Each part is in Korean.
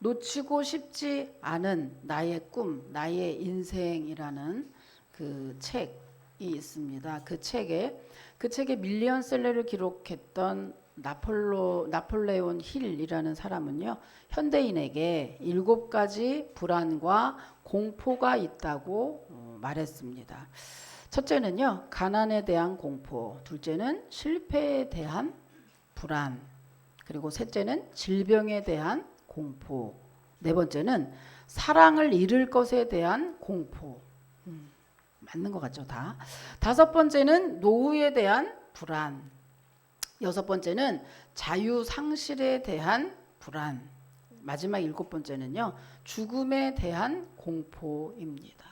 놓치고 싶지 않은 나의 꿈, 나의 인생이라는 그 책이 있습니다. 그 책에 밀리언셀러를 기록했던 나폴레온 힐이라는 사람은요, 현대인에게 7가지 불안과 공포가 있다고 말했습니다. 첫째는요, 가난에 대한 공포, 둘째는 실패에 대한 불안, 그리고 셋째는 질병에 대한 공포, 네 번째는 사랑을 잃을 것에 대한 공포. 맞는 것 같죠, 다. 다섯 번째는 노후에 대한 불안. 여섯 번째는 자유 상실에 대한 불안. 마지막 7번째는요, 죽음에 대한 공포입니다.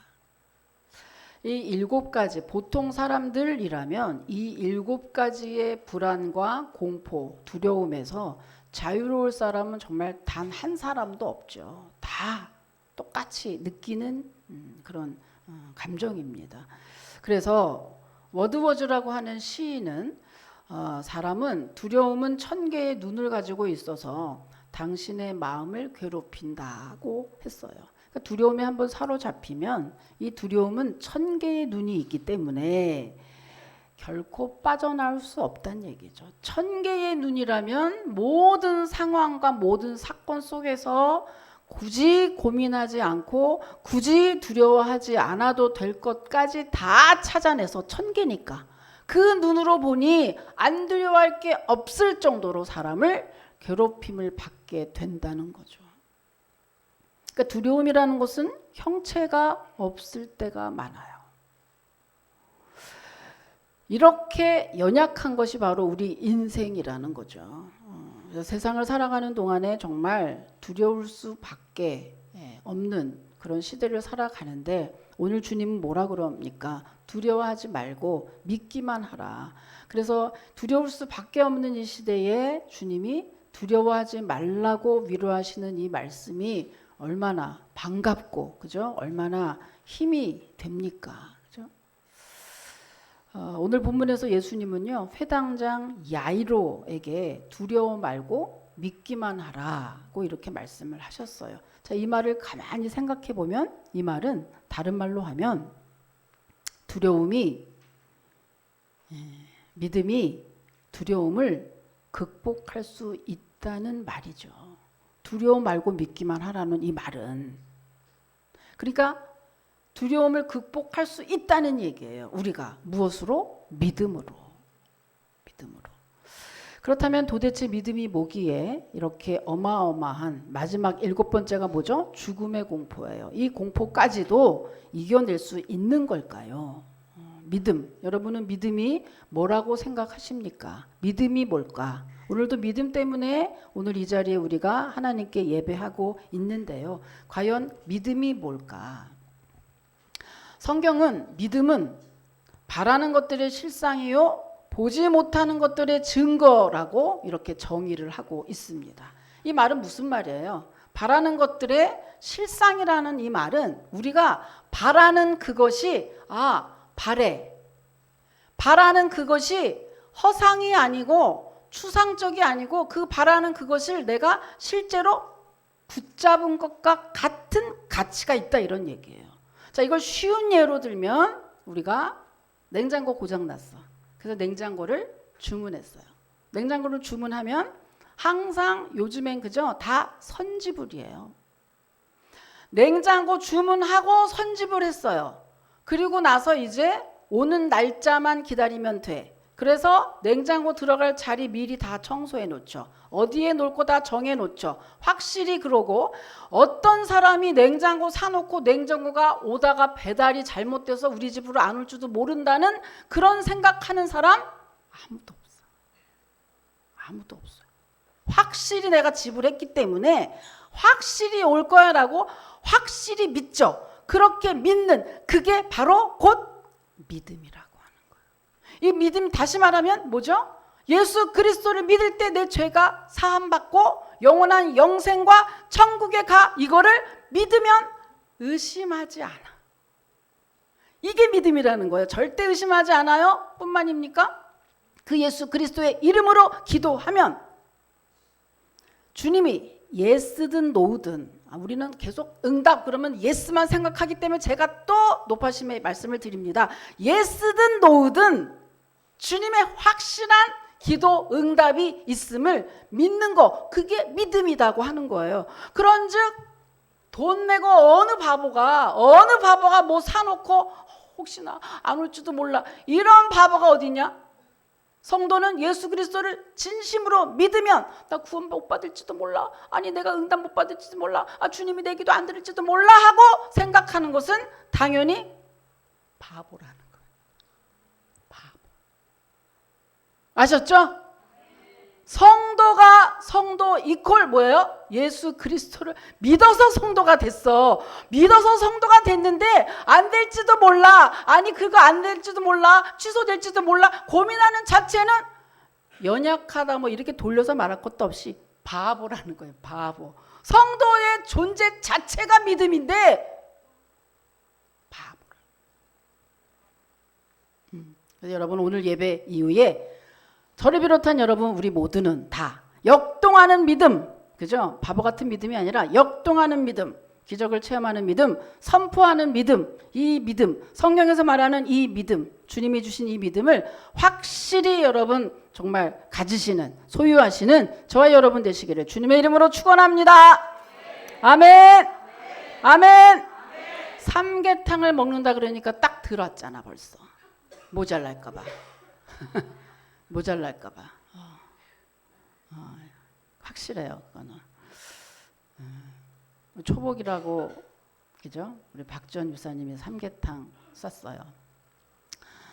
이 7가지, 보통 사람들이라면 이 7가지의 불안과 공포, 두려움에서 자유로울 사람은 정말 단 한 사람도 없죠. 다 똑같이 느끼는 그런 감정입니다. 그래서 워드워즈라고 하는 시인은 사람은 두려움은 1000개의 눈을 가지고 있어서 당신의 마음을 괴롭힌다고 했어요. 그러니까 두려움에 한번 사로잡히면 이 두려움은 1000개의 눈이 있기 때문에 결코 빠져나올 수 없다는 얘기죠. 1000개의 눈이라면 모든 상황과 모든 사건 속에서 굳이 고민하지 않고 굳이 두려워하지 않아도 될 것까지 다 찾아내서 1000개니까 그 눈으로 보니 안 두려워할 게 없을 정도로 사람을 괴롭힘을 받게 된다는 거죠. 그러니까 두려움이라는 것은 형체가 없을 때가 많아요. 이렇게 연약한 것이 바로 우리 인생이라는 거죠. 세상을 살아가는 동안에 정말 두려울 수밖에 없는 그런 시대를 살아가는데 오늘 주님은 뭐라 그럽니까? 두려워하지 말고 믿기만 하라. 그래서 두려울 수밖에 없는 이 시대에 주님이 두려워하지 말라고 위로하시는 이 말씀이 얼마나 반갑고, 그죠? 얼마나 힘이 됩니까? 그죠? 오늘 본문에서 예수님은요, 회당장 야이로에게 두려워 말고 믿기만 하라고 이렇게 말씀을 하셨어요. 자, 이 말을 가만히 생각해 보면 이 말은 다른 말로 하면 믿음이 두려움을 극복할 수 있다는 말이죠. 두려워 말고 믿기만 하라는 이 말은. 그러니까 두려움을 극복할 수 있다는 얘기예요. 우리가 무엇으로? 믿음으로. 그렇다면 도대체 믿음이 뭐기에 이렇게 어마어마한 마지막 7번째가 뭐죠? 죽음의 공포예요. 이 공포까지도 이겨낼 수 있는 걸까요? 믿음. 여러분은 믿음이 뭐라고 생각하십니까? 믿음이 뭘까? 오늘도 믿음 때문에 오늘 이 자리에 우리가 하나님께 예배하고 있는데요. 과연 믿음이 뭘까? 성경은 믿음은 바라는 것들의 실상이요 보지 못하는 것들의 증거라고 이렇게 정의를 하고 있습니다. 이 말은 무슨 말이에요? 바라는 것들의 실상이라는 이 말은 우리가 바라는 그것이 바라는 그것이 허상이 아니고 추상적이 아니고 그 바라는 그것을 내가 실제로 붙잡은 것과 같은 가치가 있다 이런 얘기예요. 자, 이걸 쉬운 예로 들면 우리가 냉장고 고장났어. 그래서 냉장고를 주문했어요. 냉장고를 주문하면 항상 요즘엔 그죠? 다 선지불이에요. 냉장고 주문하고 선지불 했어요. 그리고 나서 이제 오는 날짜만 기다리면 돼. 그래서 냉장고 들어갈 자리 미리 다 청소해 놓죠. 어디에 놓을 거 다 정해 놓죠. 확실히 그러고 어떤 사람이 냉장고 사놓고 냉장고가 오다가 배달이 잘못돼서 우리 집으로 안 올 줄도 모른다는 그런 생각하는 사람 아무도 없어요. 확실히 내가 지불했기 때문에 확실히 올 거야라고 확실히 믿죠. 그렇게 믿는 그게 바로 곧 믿음이라고. 이 믿음 다시 말하면 뭐죠? 예수 그리스도를 믿을 때 내 죄가 사함받고 영원한 영생과 천국에 가 이거를 믿으면 의심하지 않아. 이게 믿음이라는 거예요. 절대 의심하지 않아요 뿐만입니까? 그 예수 그리스도의 이름으로 기도하면 주님이 예스든 노든 우리는 계속 응답 그러면 예스만 생각하기 때문에 제가 또 높아심의 말씀을 드립니다. 예스든 노든 주님의 확실한 기도 응답이 있음을 믿는 거, 그게 믿음이라고 하는 거예요. 그런즉 돈 내고 어느 바보가 뭐 사놓고 혹시나 안 올지도 몰라, 이런 바보가 어디냐? 성도는 예수 그리스도를 진심으로 믿으면 나 구원 못 받을지도 몰라, 아니 내가 응답 못 받을지도 몰라, 주님이 내 기도 안 들을지도 몰라 하고 생각하는 것은 당연히 바보라는 거예요. 바보. 아셨죠? 성도 이퀄 뭐예요? 예수 그리스도를 믿어서 성도가 됐어. 믿어서 성도가 됐는데 안 될지도 몰라, 아니 그거 안 될지도 몰라, 취소될지도 몰라 고민하는 자체는 연약하다 뭐 이렇게 돌려서 말할 것도 없이 바보라는 거예요. 바보. 성도의 존재 자체가 믿음인데 바보라. 그래서 여러분 오늘 예배 이후에 저를 비롯한 여러분 우리 모두는 다 역동하는 믿음, 그죠? 바보 같은 믿음이 아니라 역동하는 믿음, 기적을 체험하는 믿음, 선포하는 믿음, 이 믿음, 성경에서 말하는 이 믿음, 주님이 주신 이 믿음을 확실히 여러분 정말 가지시는, 소유하시는 저와 여러분 되시기를 주님의 이름으로 축원합니다. 아멘. 아멘. 삼계탕을 먹는다 그러니까 딱 들었잖아 벌써. 모자랄까 봐. 모자랄까 봐. 확실해요. 그거는. 초복이라고, 그죠? 우리 박전 유사님이 삼계탕 쌌어요.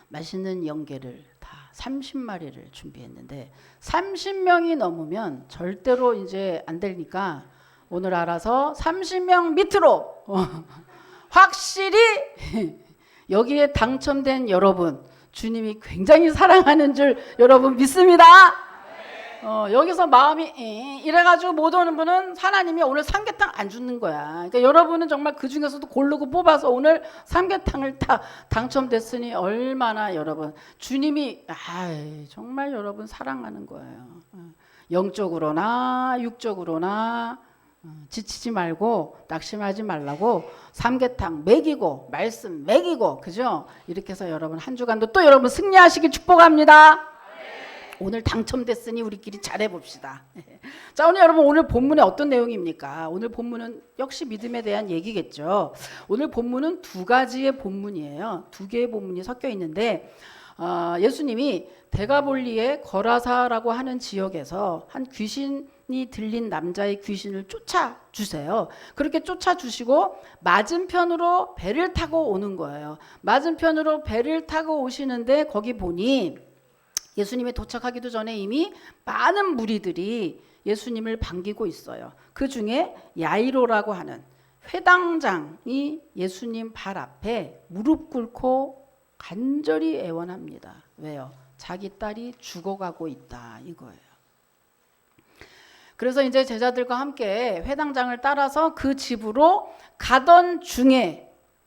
맛있는 연계를 다 30마리를 준비했는데 30명이 넘으면 절대로 이제 안 되니까 오늘 알아서 30명 밑으로 확실히 여기에 당첨된 여러분 주님이 굉장히 사랑하는 줄 여러분 믿습니다. 여기서 마음이 이래가지고 못 오는 분은 하나님이 오늘 삼계탕 안 주는 거야. 그러니까 여러분은 정말 그 중에서도 고르고 뽑아서 오늘 삼계탕을 다 당첨됐으니 얼마나 여러분 주님이 정말 여러분 사랑하는 거예요. 영적으로나 육적으로나 지치지 말고 낙심하지 말라고 삼계탕 먹이고 말씀 먹이고, 그죠? 이렇게 해서 여러분 한 주간도 또 여러분 승리하시길 축복합니다. 오늘 당첨됐으니 우리끼리 잘해봅시다. 자, 오늘 본문에 어떤 내용입니까? 오늘 본문은 역시 믿음에 대한 얘기겠죠. 오늘 본문은 두 가지의 본문이에요. 두 개의 본문이 섞여 있는데 예수님이 데가볼리의 거라사라고 하는 지역에서 한 귀신이 들린 남자의 귀신을 쫓아주세요. 그렇게 쫓아주시고 맞은편으로 배를 타고 오는 거예요. 맞은편으로 배를 타고 오시는데 거기 보니 예수님이 도착하기도 전에 이미 많은 무리들이 예수님을 반기고 있어요. 그 중에 야이로라고 하는 회당장이 예수님 발 앞에 무릎 꿇고 간절히 애원합니다. 왜요? 자기 딸이 죽어가고 있다 이거예요. 그래서 이제 제자들과 함께 회당장을 따라서 그 집으로 가던 중에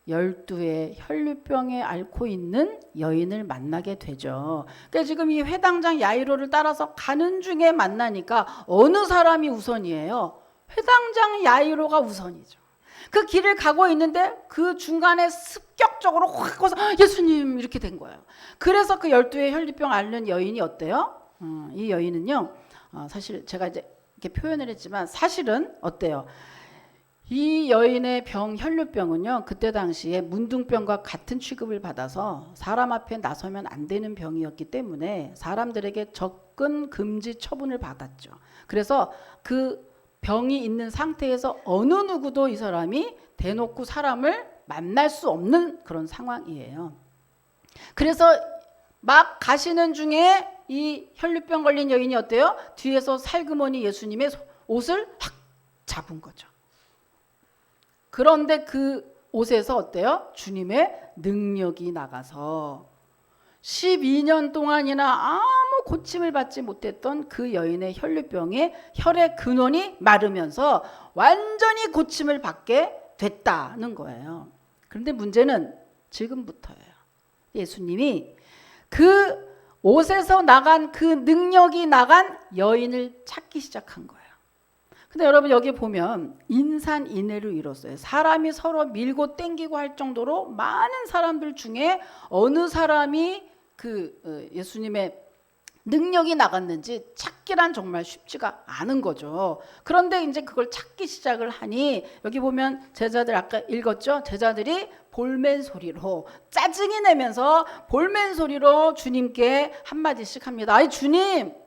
12의 혈류병에 앓고 있는 여인을 만나게 되죠. 그러니까 지금 이 회당장 야이로를 따라서 가는 중에 만나니까 어느 사람이 우선이에요? 회당장 야이로가 우선이죠. 그 길을 가고 있는데 그 중간에 습격적으로 확 가서 예수님 이렇게 된 거예요. 그래서 그 12의 혈류병 앓는 여인이 어때요? 이 여인은요, 사실 제가 이제 이렇게 표현을 했지만 사실은 어때요? 이 여인의 혈류병은요, 그때 당시에 문둥병과 같은 취급을 받아서 사람 앞에 나서면 안 되는 병이었기 때문에 사람들에게 접근 금지 처분을 받았죠. 그래서 그 병이 있는 상태에서 어느 누구도 이 사람이 대놓고 사람을 만날 수 없는 그런 상황이에요. 그래서 막 가시는 중에 이 혈류병 걸린 여인이 어때요? 뒤에서 살그머니 예수님의 옷을 확 잡은 거죠. 그런데 그 옷에서 어때요? 주님의 능력이 나가서 12년 동안이나 아무 고침을 받지 못했던 그 여인의 혈류병에 혈의 근원이 마르면서 완전히 고침을 받게 됐다는 거예요. 그런데 문제는 지금부터예요. 예수님이 그 옷에서 나간 그 능력이 나간 여인을 찾기 시작한 거예요. 근데 여러분 여기 보면 인산인해를 이뤘어요. 사람이 서로 밀고 땡기고 할 정도로 많은 사람들 중에 어느 사람이 예수님의 능력이 나갔는지 찾기란 정말 쉽지가 않은 거죠. 그런데 이제 그걸 찾기 시작을 하니 여기 보면 제자들 아까 읽었죠? 제자들이 볼멘 소리로 짜증이 내면서 볼멘 소리로 주님께 한마디씩 합니다. 아이 주님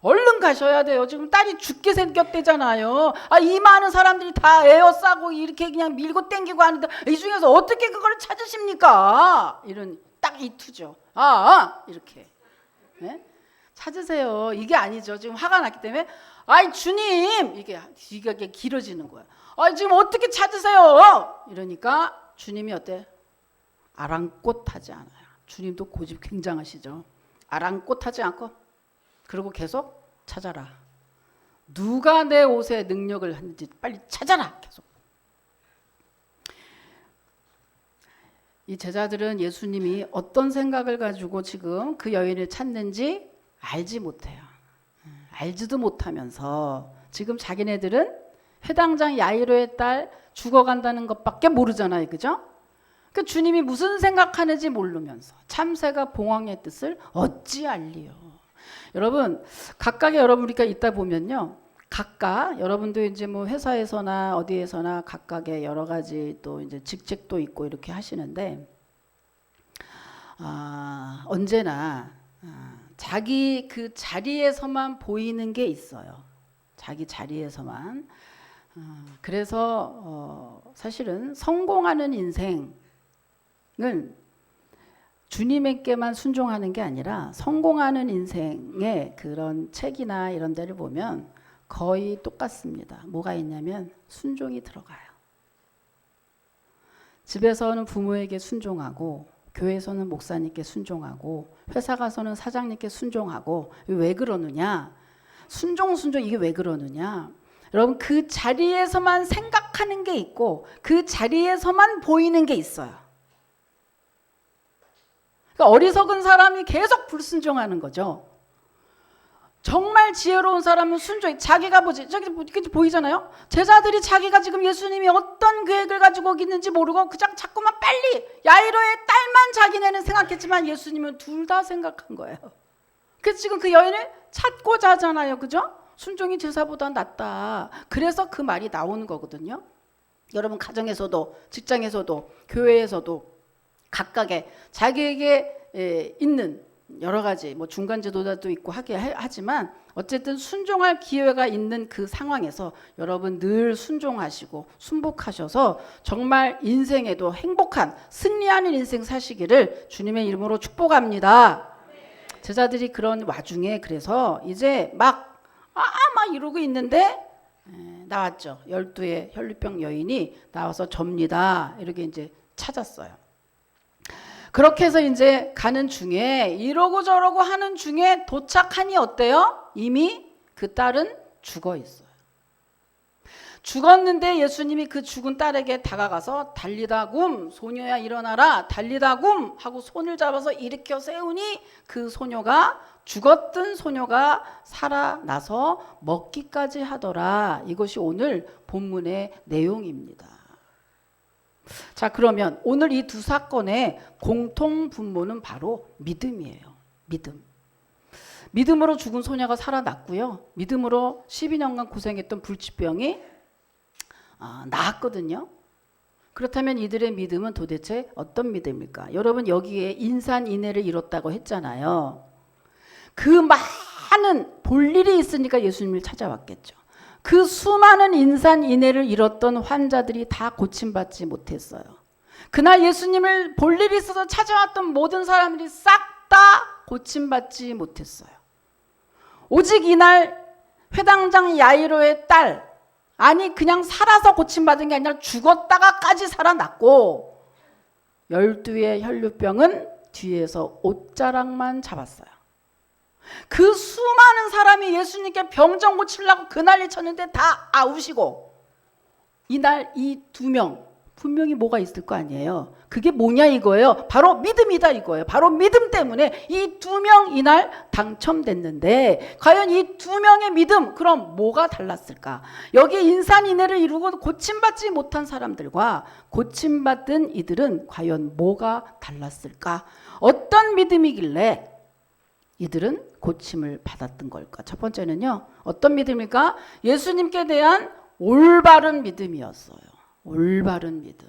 얼른 가셔야 돼요. 지금 딸이 죽게 생겼대잖아요. 이 많은 사람들이 다 에어싸고 이렇게 그냥 밀고 땡기고 하는데 이 중에서 어떻게 그걸 찾으십니까? 이런 딱 이 투죠. 이렇게. 네? 찾으세요. 이게 아니죠. 지금 화가 났기 때문에 아이 주님 이게 길어지는 거야. 지금 어떻게 찾으세요? 이러니까 주님이 어때? 아랑곳하지 않아요. 주님도 고집 굉장하시죠. 아랑곳하지 않고 그리고 계속 찾아라. 누가 내 옷에 능력을 하는지 빨리 찾아라. 계속. 이 제자들은 예수님이 어떤 생각을 가지고 지금 그 여인을 찾는지 알지 못해요. 알지도 못하면서 지금 자기네들은 회당장 야이로의 딸 죽어간다는 것밖에 모르잖아요. 그죠? 그 주님이 무슨 생각하는지 모르면서 참새가 봉황의 뜻을 어찌 알리요. 여러분 각각의 여러분 우리가 있다 보면요. 각각 여러분도 이제 뭐 회사에서나 어디에서나 각각의 여러 가지 또 이제 직책도 있고 이렇게 하시는데 언제나 자기 그 자리에서만 보이는 게 있어요. 자기 자리에서만. 그래서 사실은 성공하는 인생은 주님에게만 순종하는 게 아니라 성공하는 인생의 그런 책이나 이런 데를 보면 거의 똑같습니다. 뭐가 있냐면 순종이 들어가요. 집에서는 부모에게 순종하고 교회에서는 목사님께 순종하고 회사 가서는 사장님께 순종하고 왜 그러느냐? 순종 이게 왜 그러느냐? 여러분 그 자리에서만 생각하는 게 있고 그 자리에서만 보이는 게 있어요. 그러니까 어리석은 사람이 계속 불순종하는 거죠. 정말 지혜로운 사람은 순종해. 자기가 뭐지? 저기 보이잖아요. 제자들이 자기가 지금 예수님이 어떤 계획을 가지고 있는지 모르고 그냥 자꾸만 빨리 야이로의 딸만 자기네는 생각했지만 예수님은 둘 다 생각한 거예요. 그래서 지금 그 여인을 찾고자 하잖아요. 그죠? 순종이 제사보다 낫다. 그래서 그 말이 나오는 거거든요. 여러분 가정에서도 직장에서도 교회에서도 각각의 자기에게 있는 여러 가지 뭐 중간 지도자도 있고 하지만 어쨌든 순종할 기회가 있는 그 상황에서 여러분 늘 순종하시고 순복하셔서 정말 인생에도 행복한 승리하는 인생 사시기를 주님의 이름으로 축복합니다. 제자들이 그런 와중에 그래서 이제 막 이러고 있는데 나왔죠. 12의 혈루병 여인이 나와서 접니다. 이렇게 이제 찾았어요. 그렇게 해서 이제 가는 중에 이러고 저러고 하는 중에 도착하니 어때요? 이미 그 딸은 죽어 있어요. 죽었는데 예수님이 그 죽은 딸에게 다가가서 달리다굼 소녀야 일어나라 달리다굼 하고 손을 잡아서 일으켜 세우니 그 소녀가 죽었던 소녀가 살아나서 먹기까지 하더라. 이것이 오늘 본문의 내용입니다. 자, 그러면 오늘 이 두 사건의 공통 분모는 바로 믿음이에요. 믿음으로 죽은 소녀가 살아났고요. 믿음으로 12년간 고생했던 불치병이 나았거든요. 그렇다면 이들의 믿음은 도대체 어떤 믿음일까? 여러분 여기에 인산인해를 이뤘다고 했잖아요. 그 많은 볼일이 있으니까 예수님을 찾아왔겠죠. 그 수많은 인산인해를 이뤘던 환자들이 다 고침받지 못했어요. 그날 예수님을 볼 일이 있어서 찾아왔던 모든 사람들이 싹 다 고침받지 못했어요. 오직 이날 회당장 야이로의 딸, 아니 그냥 살아서 고침받은 게 아니라 죽었다가까지 살아났고 12의 혈루병은 뒤에서 옷자락만 잡았어요. 그 수많은 사람이 예수님께 병정 고치려고 그 난리 쳤는데 다 아우시고 이날 이 2명 분명히 뭐가 있을 거 아니에요. 그게 뭐냐 이거예요. 바로 믿음이다 이거예요. 바로 믿음 때문에 이 2명 이날 당첨됐는데 과연 이 2명의 믿음 그럼 뭐가 달랐을까? 여기 인산인해를 이루고 고침받지 못한 사람들과 고침받은 이들은 과연 뭐가 달랐을까? 어떤 믿음이길래 이들은 고침을 받았던 걸까? 첫 번째는요. 어떤 믿음일까? 예수님께 대한 올바른 믿음이었어요. 올바른 믿음.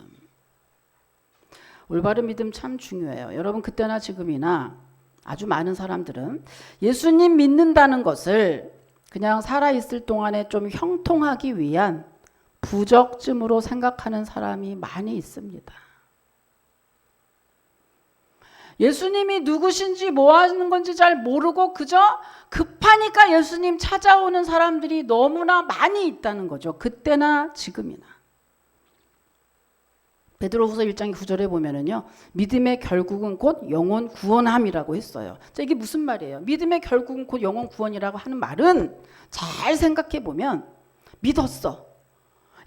올바른 믿음 참 중요해요. 여러분 그때나 지금이나 아주 많은 사람들은 예수님 믿는다는 것을 그냥 살아있을 동안에 좀 형통하기 위한 부적쯤으로 생각하는 사람이 많이 있습니다. 예수님이 누구신지 뭐 하는 건지 잘 모르고 그저 급하니까 예수님 찾아오는 사람들이 너무나 많이 있다는 거죠. 그때나 지금이나. 베드로후서 1장 9절에 보면은요. 믿음의 결국은 곧 영혼 구원함이라고 했어요. 자, 이게 무슨 말이에요? 믿음의 결국은 곧 영혼 구원이라고 하는 말은 잘 생각해 보면 믿었어.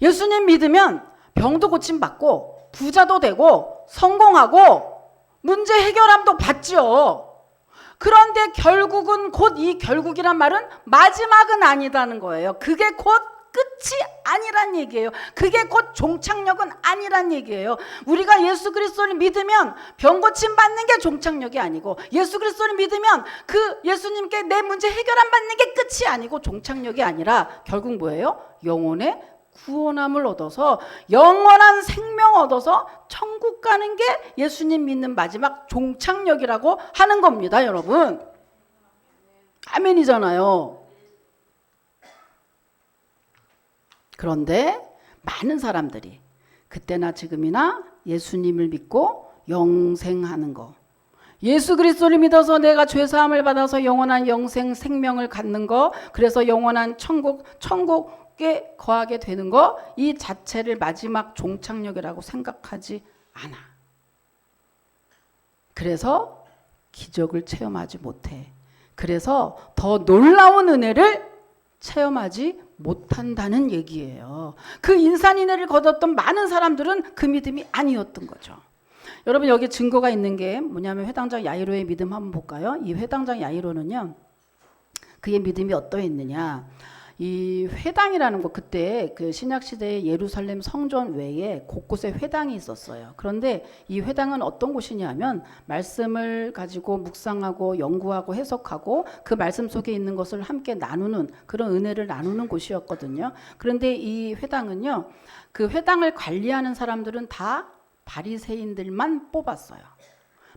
예수님 믿으면 병도 고침받고 부자도 되고 성공하고 문제 해결함도 받죠. 그런데 결국은 곧 이 결국이란 말은 마지막은 아니다는 거예요. 그게 곧 끝이 아니란 얘기예요. 그게 곧 종착역은 아니란 얘기예요. 우리가 예수 그리스도를 믿으면 병 고침 받는 게 종착역이 아니고 예수 그리스도를 믿으면 그 예수님께 내 문제 해결 안 받는 게 끝이 아니고 종착역이 아니라 결국 뭐예요? 영혼의 구원함을 얻어서 영원한 생명 얻어서 천국 가는 게 예수님 믿는 마지막 종착역이라고 하는 겁니다, 여러분. 아멘이잖아요. 그런데 많은 사람들이 그때나 지금이나 예수님을 믿고 영생하는 거, 예수 그리스도를 믿어서 내가 죄사함을 받아서 영원한 영생 생명을 갖는 거, 그래서 영원한 천국에 거하게 되는 거, 이 자체를 마지막 종착역이라고 생각하지 않아. 그래서 기적을 체험하지 못해. 그래서 더 놀라운 은혜를 체험하지 못한다는 얘기예요. 그 인산인해를 거뒀던 많은 사람들은 그 믿음이 아니었던 거죠. 여러분 여기 증거가 있는 게 뭐냐면 회당장 야이로의 믿음 한번 볼까요? 이 회당장 야이로는요. 그의 믿음이 어떠했느냐. 이 회당이라는 거 그때 그 신약시대의 예루살렘 성전 외에 곳곳에 회당이 있었어요. 그런데 이 회당은 어떤 곳이냐면 말씀을 가지고 묵상하고 연구하고 해석하고 그 말씀 속에 있는 것을 함께 나누는 그런 은혜를 나누는 곳이었거든요. 그런데 이 회당은요. 그 회당을 관리하는 사람들은 다 바리새인들만 뽑았어요.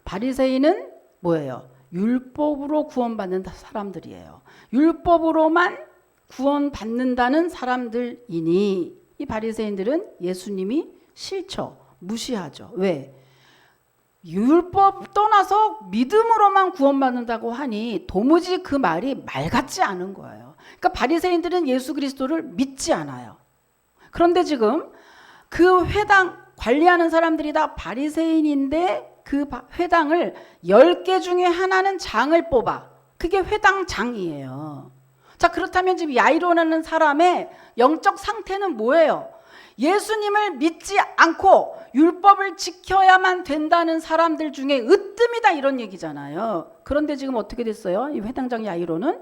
바리새인은 뭐예요? 율법으로 구원받는 사람들이에요. 율법으로만 구원받는다는 사람들이니 이 바리새인들은 예수님이 싫죠. 무시하죠. 왜? 율법 떠나서 믿음으로만 구원받는다고 하니 도무지 그 말이 말 같지 않은 거예요. 그러니까 바리새인들은 예수 그리스도를 믿지 않아요. 그런데 지금 그 회당 관리하는 사람들이 다 바리새인인데 그 회당을 10개 중에 하나는 장을 뽑아. 그게 회당장이에요. 자, 그렇다면 지금 야이로라는 사람의 영적 상태는 뭐예요? 예수님을 믿지 않고 율법을 지켜야만 된다는 사람들 중에 으뜸이다 이런 얘기잖아요. 그런데 지금 어떻게 됐어요? 이 회당장 야이로는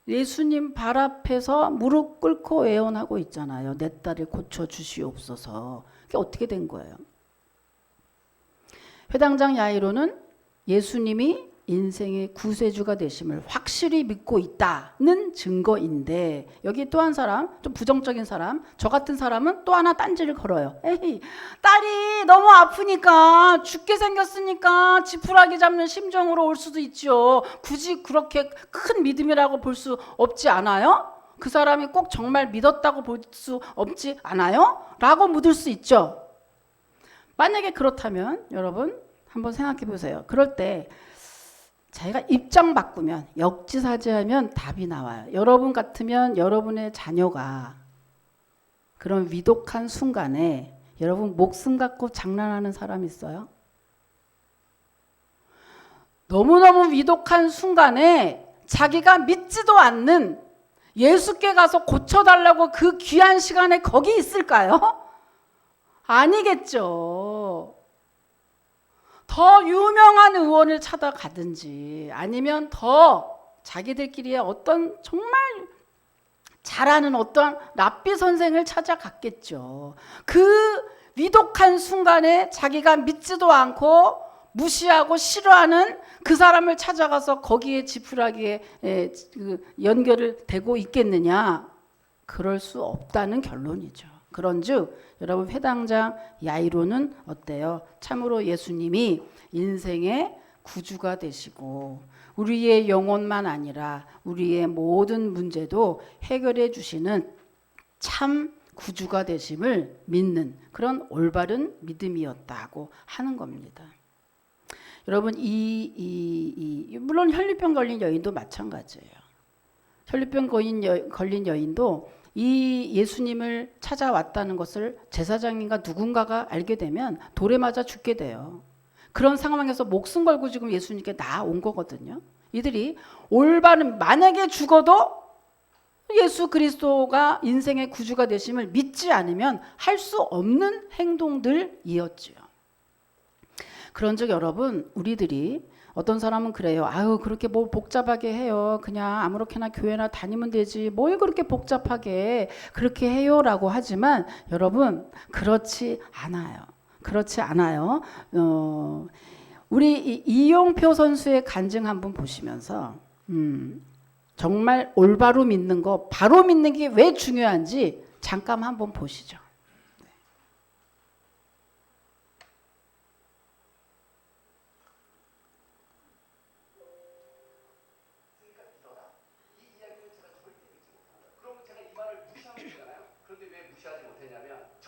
예수님 발 앞에서 무릎 꿇고 애원하고 있잖아요. 내 딸을 고쳐주시옵소서. 그게 어떻게 된 거예요? 회당장 야이로는 예수님이 인생의 구세주가 되심을 확실히 믿고 있다는 증거인데 여기 또 한 사람, 좀 부정적인 사람, 저 같은 사람은 또 하나 딴지를 걸어요. 에이, 딸이 너무 아프니까 죽게 생겼으니까 지푸라기 잡는 심정으로 올 수도 있죠. 굳이 그렇게 큰 믿음이라고 볼 수 없지 않아요? 그 사람이 꼭 정말 믿었다고 볼 수 없지 않아요? 라고 묻을 수 있죠. 만약에 그렇다면 여러분 한번 생각해 보세요. 그럴 때 자기가 입장 바꾸면 역지사지하면 답이 나와요. 여러분 같으면 여러분의 자녀가 그런 위독한 순간에 여러분 목숨 갖고 장난하는 사람 있어요? 너무너무 위독한 순간에 자기가 믿지도 않는 예수께 가서 고쳐달라고 그 귀한 시간에 거기 있을까요? 아니겠죠. 더 유명한 의원을 찾아가든지 아니면 더 자기들끼리의 어떤 정말 잘하는 어떤 랍비 선생을 찾아갔겠죠. 그 위독한 순간에 자기가 믿지도 않고 무시하고 싫어하는 그 사람을 찾아가서 거기에 지푸라기에 연결을 대고 있겠느냐? 그럴 수 없다는 결론이죠. 그런즉 여러분 회당장 야이로는 어때요? 참으로 예수님이 인생의 구주가 되시고 우리의 영혼만 아니라 우리의 모든 문제도 해결해 주시는 참 구주가 되심을 믿는 그런 올바른 믿음이었다고 하는 겁니다. 여러분 물론 혈류병 걸린 여인도 마찬가지예요. 혈류병 걸린 여인도 이 예수님을 찾아왔다는 것을 제사장인가 누군가가 알게 되면 돌에 맞아 죽게 돼요. 그런 상황에서 목숨 걸고 지금 예수님께 나온 거거든요. 이들이 올바른 만약에 죽어도 예수 그리스도가 인생의 구주가 되심을 믿지 않으면 할 수 없는 행동들이었죠. 그런즉 여러분 우리들이 어떤 사람은 그래요. 아유 그렇게 뭐 복잡하게 해요. 그냥 아무렇게나 교회나 다니면 되지. 뭘 그렇게 복잡하게 그렇게 해요라고 하지만 여러분 그렇지 않아요. 그렇지 않아요. 우리 이용표 선수의 간증 한번 보시면서 정말 올바로 믿는 거 바로 믿는 게 왜 중요한지 잠깐 한번 보시죠.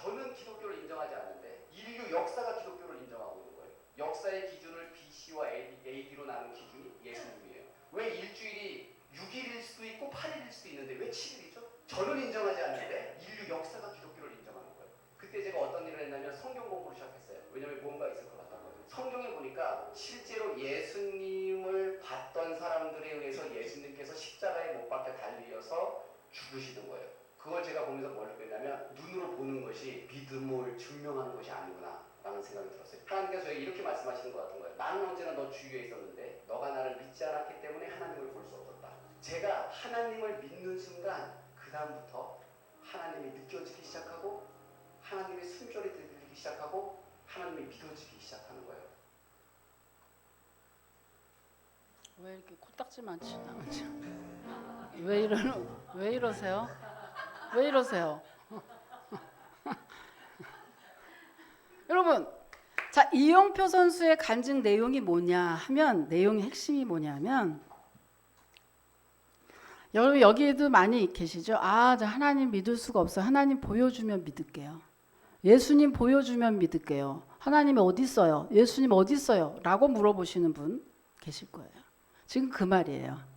저는 기독교를 인정하지 않는데 인류 역사가 기독교를 인정하고 있는 거예요. 역사의 기준을 BC와 AD로 나눈 기준이 예수님이에요. 왜 일주일이 6일일 수도 있고 8일일 수도 있는데 왜 7일이죠? 저는 인정하지 않는데 인류 역사가 기독교를 인정하는 거예요. 그때 제가 어떤 일을 했냐면 성경 공부를 시작했어요. 왜냐면 뭔가 있을 것 같았거든요. 성경에 보니까 실제로 예수님을 봤던 사람들에 의해서 예수님께서 십자가에 못 박혀 달리셔서 죽으시는 거예요. 그걸 제가 보면서 뭘 느꼈냐면 눈으로 보는 것이 믿음을 증명하는 것이 아니구나 라는 생각이 들었어요. 하나님께서 저에게 이렇게 말씀하시는 것 같은 거예요. 나는 언제나 너 주위에 있었는데 너가 나를 믿지 않았기 때문에 하나님을 볼 수 없었다. 제가 하나님을 믿는 순간 그 다음부터 하나님이 느껴지기 시작하고 하나님의 숨결이 들리기 시작하고 하나님이 믿어지기 시작하는 거예요. 왜 이렇게 코딱지만 치나? 왜 이러세요? 왜 이러세요? 여러분, 자 이용표 선수의 간증 내용이 뭐냐 하면 내용의 핵심이 뭐냐면 여러분 여기에도 많이 계시죠? 저 하나님 믿을 수가 없어. 하나님 보여주면 믿을게요. 예수님 보여주면 믿을게요. 하나님이 어디 있어요? 예수님 어디 있어요? 라고 물어보시는 분 계실 거예요. 지금 그 말이에요.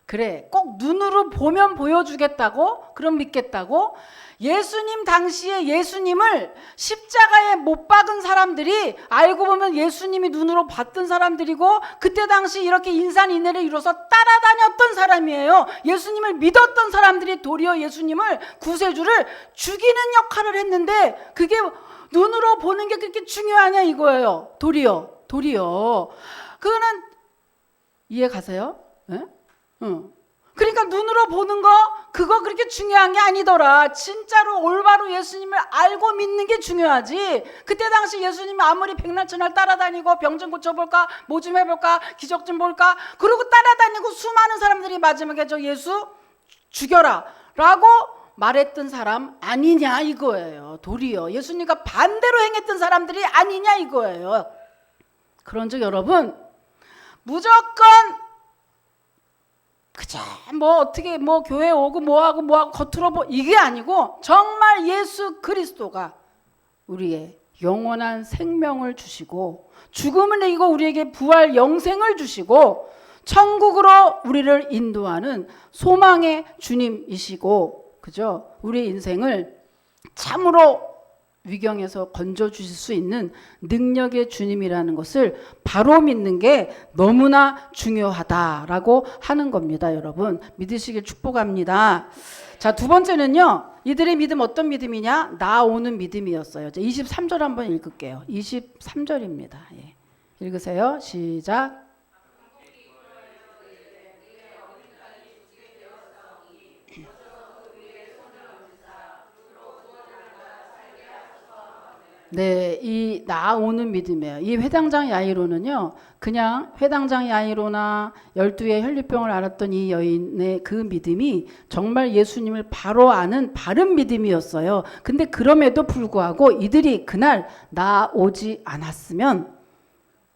그래 꼭 눈으로 보면 보여주겠다고 그럼 믿겠다고 예수님 당시에 예수님을 십자가에 못 박은 사람들이 알고 보면 예수님이 눈으로 봤던 사람들이고 그때 당시 이렇게 인산인해를 이뤄서 따라다녔던 사람이에요. 예수님을 믿었던 사람들이 도리어 예수님을 구세주를 죽이는 역할을 했는데 그게 눈으로 보는 게 그렇게 중요하냐 이거예요. 도리어 그거는 이해 가세요? 네? 그러니까 눈으로 보는 거 그거 그렇게 중요한 게 아니더라. 진짜로 올바로 예수님을 알고 믿는 게 중요하지. 그때 당시 예수님이 아무리 백날천날 따라다니고 병 좀 고쳐볼까 뭐 좀 해볼까 기적 좀 볼까 그러고 따라다니고 수많은 사람들이 마지막에 저 예수 죽여라 라고 말했던 사람 아니냐 이거예요. 도리어 예수님과 반대로 행했던 사람들이 아니냐 이거예요. 그런즉 여러분 무조건 그저 뭐 어떻게 뭐 교회 오고 뭐하고 겉으로 이게 아니고 정말 예수 그리스도가 우리의 영원한 생명을 주시고 죽음을 이기고 우리에게 부활 영생을 주시고 천국으로 우리를 인도하는 소망의 주님이시고 그죠? 우리의 인생을 참으로 위경에서 건져주실 수 있는 능력의 주님이라는 것을 바로 믿는 게 너무나 중요하다라고 하는 겁니다. 여러분 믿으시길 축복합니다. 자, 두 번째는요. 이들의 믿음 어떤 믿음이냐? 나오는 믿음이었어요. 23절 한번 읽을게요. 23절입니다. 예. 읽으세요. 시작. 네, 이 나오는 믿음이에요. 이 회당장 야이로는요, 그냥 회당장 야이로나 12의 혈류병을 앓았던 이 여인의 그 믿음이 정말 예수님을 바로 아는 바른 믿음이었어요. 근데 그럼에도 불구하고 이들이 그날 나오지 않았으면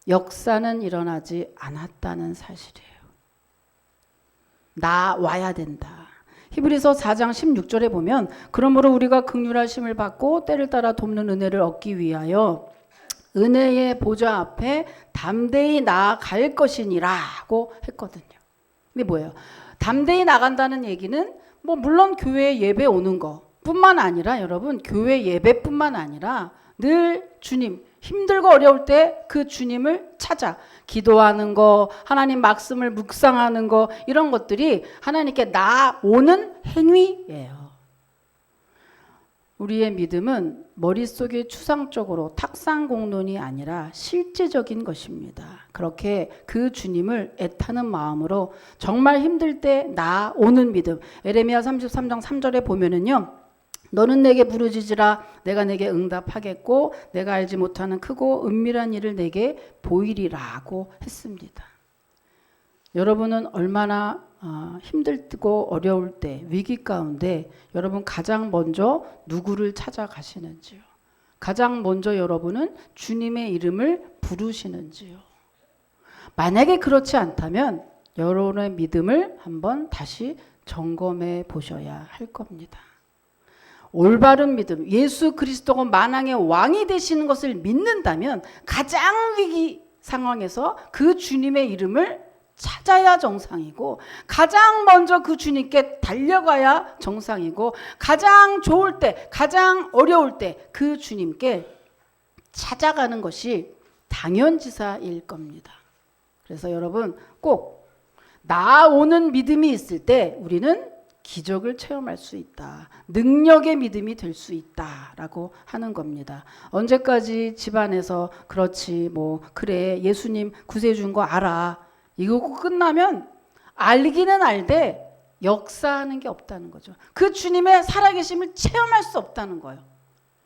역사는 일어나지 않았다는 사실이에요. 나와야 된다. 히브리서 4장 16절에 보면 그러므로 우리가 긍휼하심을 받고 때를 따라 돕는 은혜를 얻기 위하여 은혜의 보좌 앞에 담대히 나아갈 것이니라고 했거든요. 이게 뭐예요? 담대히 나간다는 얘기는 뭐 물론 교회 예배 오는 것뿐만 아니라 여러분 교회 예배뿐만 아니라 늘 주님 힘들고 어려울 때 그 주님을 찾아 기도하는 거, 하나님 말씀을 묵상하는 거 이런 것들이 하나님께 나오는 행위예요. 우리의 믿음은 머릿속에 추상적으로 탁상공론이 아니라 실제적인 것입니다. 그렇게 그 주님을 애타는 마음으로 정말 힘들 때 나오는 믿음. 에레미야 33장 3절에 보면은요. 너는 내게 부르짖으라 내가 내게 응답하겠고 내가 알지 못하는 크고 은밀한 일을 내게 보이리라고 했습니다. 여러분은 얼마나 힘들고 어려울 때 위기 가운데 여러분 가장 먼저 누구를 찾아가시는지요? 가장 먼저 여러분은 주님의 이름을 부르시는지요? 만약에 그렇지 않다면 여러분의 믿음을 한번 다시 점검해 보셔야 할 겁니다. 올바른 믿음, 예수 그리스도가 만왕의 왕이 되시는 것을 믿는다면 가장 위기 상황에서 그 주님의 이름을 찾아야 정상이고 가장 먼저 그 주님께 달려가야 정상이고 가장 좋을 때, 가장 어려울 때 그 주님께 찾아가는 것이 당연지사일 겁니다. 그래서 여러분 꼭 나오는 믿음이 있을 때 우리는 기적을 체험할 수 있다. 능력의 믿음이 될 수 있다라고 하는 겁니다. 언제까지 집안에서 그렇지 뭐 그래 예수님 구세주 준 거 알아. 이거 끝나면 알기는 알되 역사하는 게 없다는 거죠. 그 주님의 살아계심을 체험할 수 없다는 거예요.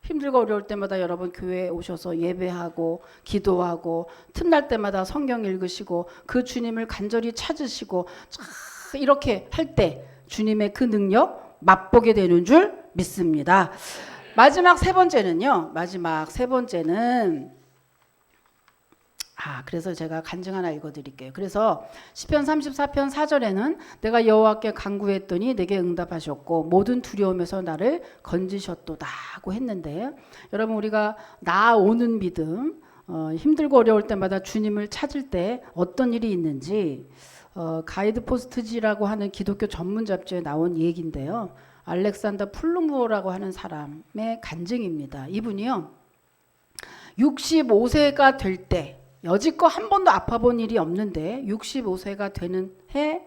힘들고 어려울 때마다 여러분 교회에 오셔서 예배하고 기도하고 틈날 때마다 성경 읽으시고 그 주님을 간절히 찾으시고 이렇게 할 때 주님의 그 능력 맛보게 되는 줄 믿습니다. 마지막 세 번째는요. 그래서 제가 간증 하나 읽어드릴게요. 그래서 시편 34편 4절에는 내가 여호와께 간구했더니 내게 응답하셨고 모든 두려움에서 나를 건지셨도다고 했는데 여러분 우리가 나오는 믿음 힘들고 어려울 때마다 주님을 찾을 때 어떤 일이 있는지 가이드 포스트지라고 하는 기독교 전문 잡지에 나온 얘기인데요. 알렉산더 플루무어라고 하는 사람의 간증입니다. 이분이요. 65세가 될 때 여지껏 한 번도 아파본 일이 없는데 65세가 되는 해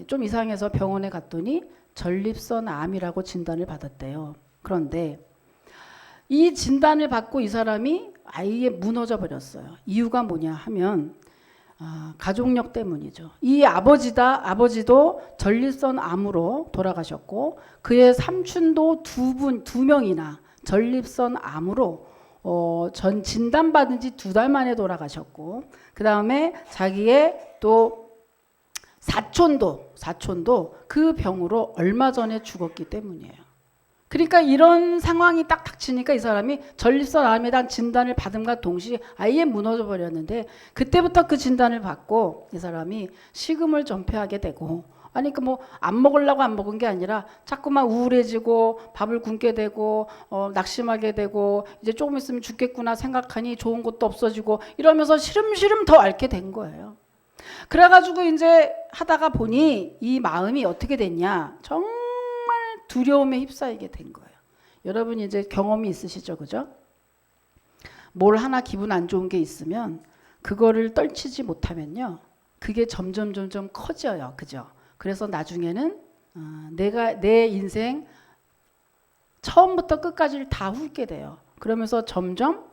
좀 이상해서 병원에 갔더니 전립선 암이라고 진단을 받았대요. 그런데 이 진단을 받고 이 사람이 아예 무너져 버렸어요. 이유가 뭐냐 하면 가족력 때문이죠. 이 아버지도 전립선 암으로 돌아가셨고 그의 삼촌도 두 명이나 전립선 암으로 전 진단받은 지 2달 만에 돌아가셨고 그 다음에 자기의 또 사촌도 그 병으로 얼마 전에 죽었기 때문이에요. 그러니까 이런 상황이 딱 닥치니까 이 사람이 전립선 암에 대한 진단을 받음과 동시에 아예 무너져 버렸는데 그때부터 그 진단을 받고 이 사람이 식음을 전폐하게 되고 아니 뭐 안 먹으려고 안 먹은 게 아니라 자꾸만 우울해지고 밥을 굶게 되고 낙심하게 되고 이제 조금 있으면 죽겠구나 생각하니 좋은 것도 없어지고 이러면서 시름시름 더 앓게 된 거예요. 그래가지고 이제 하다가 보니 이 마음이 어떻게 됐냐 정말 두려움에 휩싸이게 된 거예요. 여러분 이제 경험이 있으시죠, 그죠? 뭘 하나 기분 안 좋은 게 있으면 그거를 떨치지 못하면요, 그게 점점 커져요, 그죠? 그래서 나중에는 내가 내 인생 처음부터 끝까지를 다 훑게 돼요. 그러면서 점점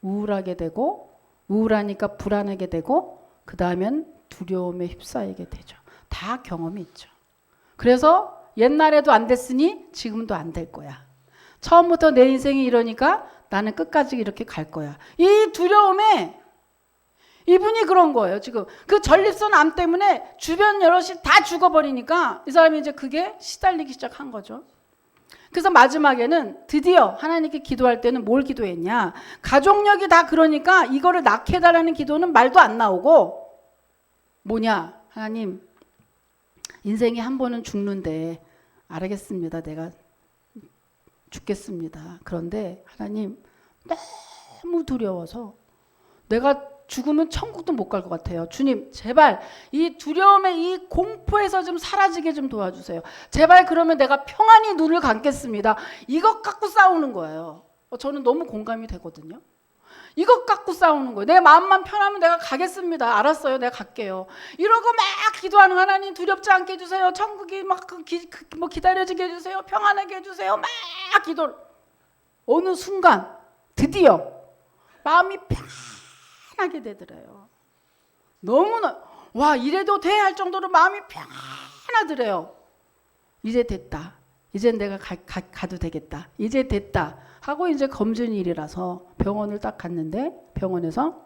우울하게 되고 우울하니까 불안하게 되고 그 다음엔 두려움에 휩싸이게 되죠. 다 경험이 있죠. 그래서 옛날에도 안 됐으니 지금도 안 될 거야. 처음부터 내 인생이 이러니까 나는 끝까지 이렇게 갈 거야. 이 두려움에 이분이 그런 거예요. 지금 그 전립선 암 때문에 주변 여럿이 다 죽어버리니까 이 사람이 이제 그게 시달리기 시작한 거죠. 그래서 마지막에는 드디어 하나님께 기도할 때는 뭘 기도했냐. 가족력이 다 그러니까 이거를 낳게 해달라는 기도는 말도 안 나오고 뭐냐. 하나님 인생이 한 번은 죽는데 알겠습니다. 내가 죽겠습니다. 그런데 하나님 너무 두려워서 내가 죽으면 천국도 못 갈 것 같아요. 주님 제발 이 두려움의 이 공포에서 좀 사라지게 좀 도와주세요. 제발 그러면 내가 평안히 눈을 감겠습니다. 이것 갖고 싸우는 거예요. 저는 너무 공감이 되거든요. 이것 갖고 싸우는 거예요. 내 마음만 편하면 내가 가겠습니다. 알았어요. 내가 갈게요. 이러고 막 기도하는 하나님 두렵지 않게 해주세요. 천국이 막 기다려지게 해주세요. 평안하게 해주세요. 막 기도를. 어느 순간 드디어 마음이 편하게 되더래요. 너무나 와 이래도 돼 할 정도로 마음이 편하더래요. 이제 됐다. 이제 내가 가도 되겠다. 이제 됐다. 하고 이제 검진일이라서 병원을 딱 갔는데 병원에서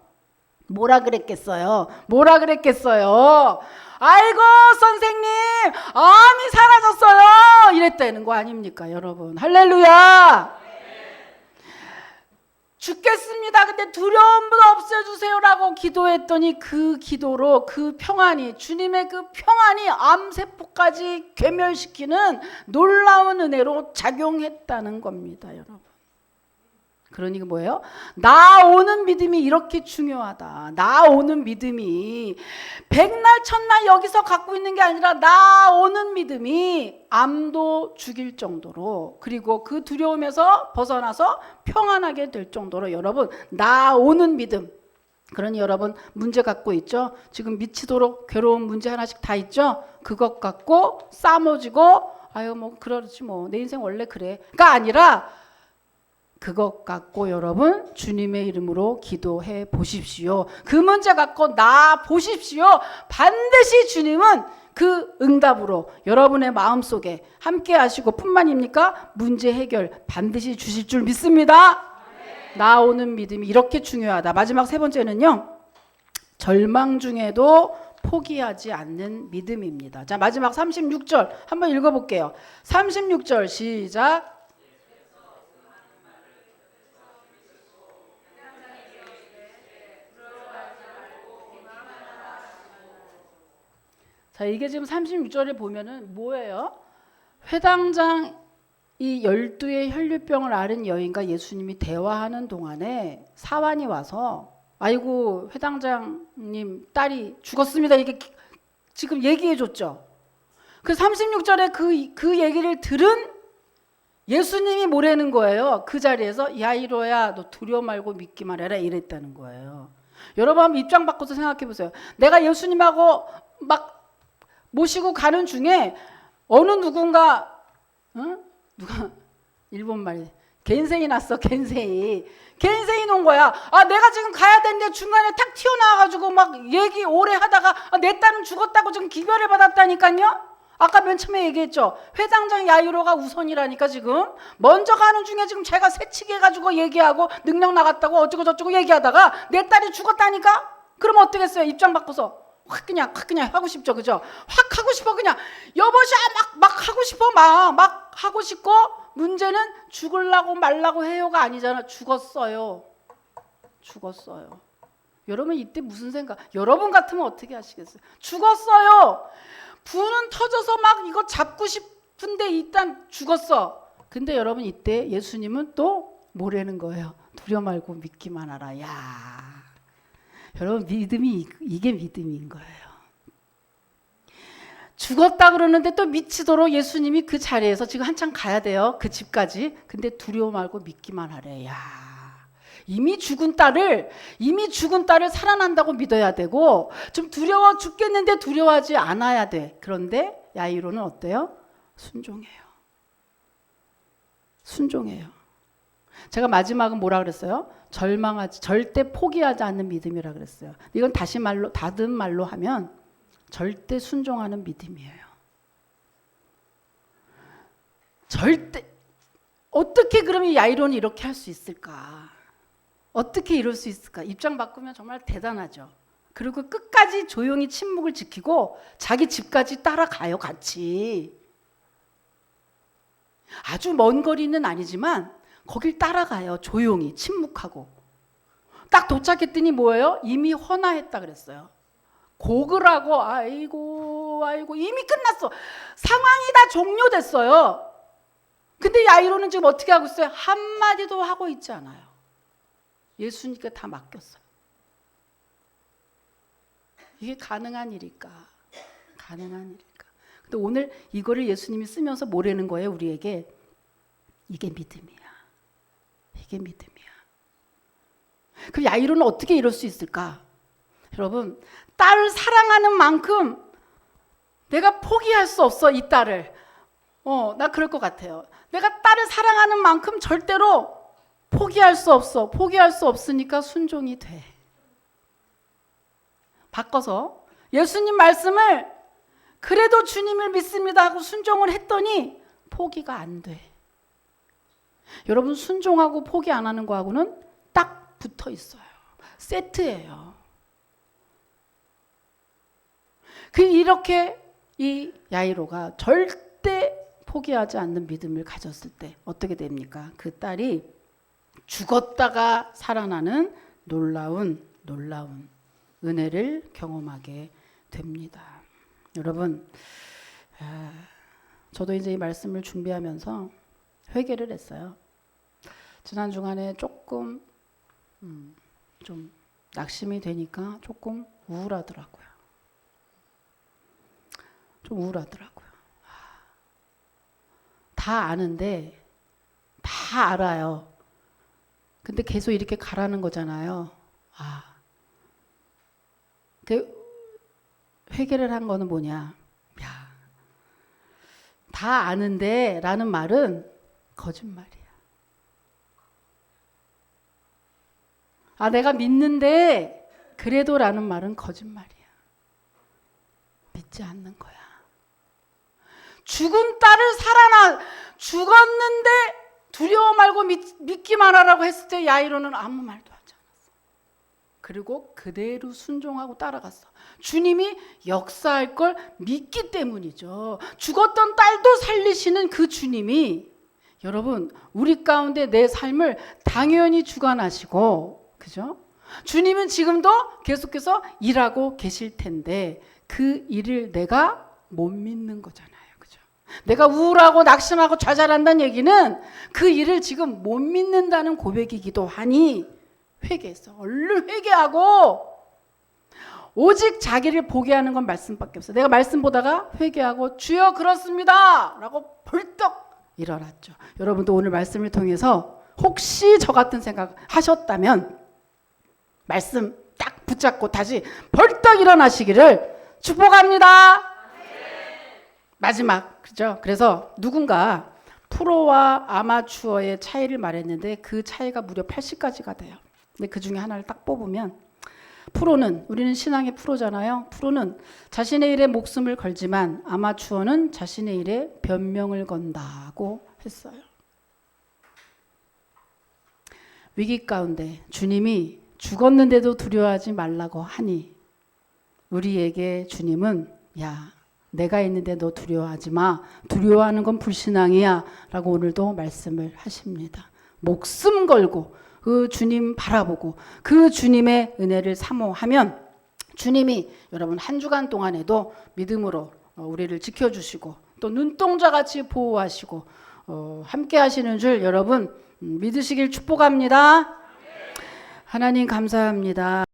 뭐라 그랬겠어요? 뭐라 그랬겠어요? 아이고 선생님 암이 사라졌어요. 이랬다는 거 아닙니까 여러분? 할렐루야. 죽겠습니다. 근데 두려움부터 없애주세요라고 기도했더니 그 기도로 그 평안이 주님의 그 평안이 암세포까지 괴멸시키는 놀라운 은혜로 작용했다는 겁니다 여러분. 그러니까 뭐예요? 나오는 믿음이 이렇게 중요하다. 나오는 믿음이 백날 첫날 여기서 갖고 있는 게 아니라 나오는 믿음이 암도 죽일 정도로 그리고 그 두려움에서 벗어나서 평안하게 될 정도로 여러분 나오는 믿음. 그러니 여러분 문제 갖고 있죠? 지금 미치도록 괴로운 문제 하나씩 다 있죠? 그것 갖고 싸머지고 아유 뭐 그렇지 뭐 내 인생 원래 그래가 아니라 그것 갖고 여러분 주님의 이름으로 기도해 보십시오. 그 문제 갖고 나 보십시오. 반드시 주님은 그 응답으로 여러분의 마음속에 함께 하시고 뿐만입니까? 문제 해결 반드시 주실 줄 믿습니다. 나오는 믿음이 이렇게 중요하다. 마지막 세 번째는요. 절망 중에도 포기하지 않는 믿음입니다. 자 마지막 36절 한번 읽어볼게요. 36절 시작. 자, 이게 지금 36절에 보면은 뭐예요? 회당장 이 12의 혈류병을 앓은 여인과 예수님이 대화하는 동안에 사환이 와서 아이고 회당장님 딸이 죽었습니다. 이게 지금 얘기해 줬죠. 그 36절에 그 얘기를 들은 예수님이 뭐라는 거예요? 그 자리에서 야이로야 너 두려워 말고 믿기만 해라 이랬다는 거예요. 여러분 한번 입장 바꿔서 생각해 보세요. 내가 예수님하고 막 모시고 가는 중에 어느 누군가 누가 일본 말 겐세이 났어. 겐세이 놓은 거야. 아 내가 지금 가야 되는데 중간에 탁 튀어나와가지고 막 얘기 오래 하다가 내 딸은 죽었다고 지금 기별을 받았다니까요. 아까 맨 처음에 얘기했죠. 회당장 야이로가 우선이라니까 지금 먼저 가는 중에 지금 제가 새치기 해가지고 얘기하고 능력 나갔다고 어쩌고 저쩌고 얘기하다가 내 딸이 죽었다니까. 그럼 어떻겠어요? 입장 바꿔서 확 그냥 하고 싶죠, 그죠? 확 하고 싶어 그냥 여보샤 막 하고 싶어 막 하고 싶고 문제는 죽으려고 말라고 해요가 아니잖아. 죽었어요. 여러분 이때 무슨 생각? 여러분 같으면 어떻게 하시겠어요? 죽었어요. 분은 터져서 막 이거 잡고 싶은데 일단 죽었어. 근데 여러분 이때 예수님은 또 뭐라는 거예요? 두려워 말고 믿기만 하라. 야. 여러분 믿음이 이게 믿음인 거예요. 죽었다 그러는데 또 미치도록 예수님이 그 자리에서 지금 한참 가야 돼요. 그 집까지. 근데 두려워 말고 믿기만 하래. 야, 이미 죽은 딸을 살아난다고 믿어야 되고 좀 두려워 죽겠는데 두려워하지 않아야 돼. 그런데 야이로는 어때요? 순종해요. 순종해요. 제가 마지막은 뭐라 그랬어요? 절대 포기하지 않는 믿음이라 그랬어요. 이건 다른 말로 하면 절대 순종하는 믿음이에요. 절대. 어떻게 그러면 야이론이 이렇게 할 수 있을까? 어떻게 이럴 수 있을까? 입장 바꾸면 정말 대단하죠. 그리고 끝까지 조용히 침묵을 지키고 자기 집까지 따라가요, 같이. 아주 먼 거리는 아니지만 거길 따라가요, 조용히 침묵하고. 딱 도착했더니 뭐예요? 이미 헌화했다 그랬어요. 고글하고 아이고 이미 끝났어. 상황이 다 종료됐어요. 근데 야이로는 지금 어떻게 하고 있어요? 한마디도 하고 있지 않아요. 예수님께 다 맡겼어요. 이게 가능한 일일까? 가능한 일일까? 근데 오늘 이거를 예수님이 쓰면서 뭐라는 거예요, 우리에게? 이게 믿음이야. 이게 믿음이야. 그럼 야이로는 어떻게 이럴 수 있을까? 여러분, 딸을 사랑하는 만큼 내가 포기할 수 없어, 이 딸을. 나 그럴 것 같아요. 내가 딸을 사랑하는 만큼 절대로 포기할 수 없어. 포기할 수 없으니까 순종이 돼. 바꿔서 예수님 말씀을 그래도 주님을 믿습니다 하고 순종을 했더니 포기가 안 돼. 여러분, 순종하고 포기 안 하는 거하고는 딱 붙어 있어요. 세트예요. 이렇게 이 야이로가 절대 포기하지 않는 믿음을 가졌을 때 어떻게 됩니까? 그 딸이 죽었다가 살아나는 놀라운 은혜를 경험하게 됩니다. 여러분, 저도 이제 이 말씀을 준비하면서 회개를 했어요. 지난 주간에 조금 좀 낙심이 되니까 조금 우울하더라고요. 좀 우울하더라고요. 다 아는데 다 알아요. 근데 계속 이렇게 가라는 거잖아요. 회개를 한 거는 뭐냐? 다 아는데 라는 말은 거짓말이야. 내가 믿는데 그래도 라는 말은 거짓말이야. 믿지 않는 거야. 죽은 딸을 죽었는데 두려워 말고 믿기만 하라고 했을 때 야이로는 아무 말도 하지 않았어. 그리고 그대로 순종하고 따라갔어. 주님이 역사할 걸 믿기 때문이죠. 죽었던 딸도 살리시는 그 주님이 여러분 우리 가운데 내 삶을 당연히 주관하시고, 그죠? 주님은 지금도 계속해서 일하고 계실 텐데 그 일을 내가 못 믿는 거잖아요. 그죠? 내가 우울하고 낙심하고 좌절한다는 얘기는 그 일을 지금 못 믿는다는 고백이기도 하니 회개했어. 얼른 회개하고 오직 자기를 보게 하는 건 말씀밖에 없어. 내가 말씀 보다가 회개하고 주여 그렇습니다 라고 벌떡 일어났죠. 여러분도 오늘 말씀을 통해서 혹시 저 같은 생각 하셨다면 말씀 딱 붙잡고 다시 벌떡 일어나시기를 축복합니다. 마지막, 그죠? 그래서 누군가 프로와 아마추어의 차이를 말했는데 그 차이가 무려 80가지가 돼요. 근데 그 중에 하나를 딱 뽑으면 프로는, 우리는 신앙의 프로잖아요. 프로는 자신의 일에 목숨을 걸지만 아마추어는 자신의 일에 변명을 건다고 했어요. 위기 가운데 주님이 죽었는데도 두려워하지 말라고 하니 우리에게 주님은 내가 있는데 너 두려워하지 마. 두려워하는 건 불신앙이야 라고 오늘도 말씀을 하십니다. 목숨 걸고 그 주님 바라보고 그 주님의 은혜를 사모하면 주님이 여러분 한 주간 동안에도 믿음으로 우리를 지켜주시고 또 눈동자같이 보호하시고 함께 하시는 줄 여러분 믿으시길 축복합니다. 하나님 감사합니다.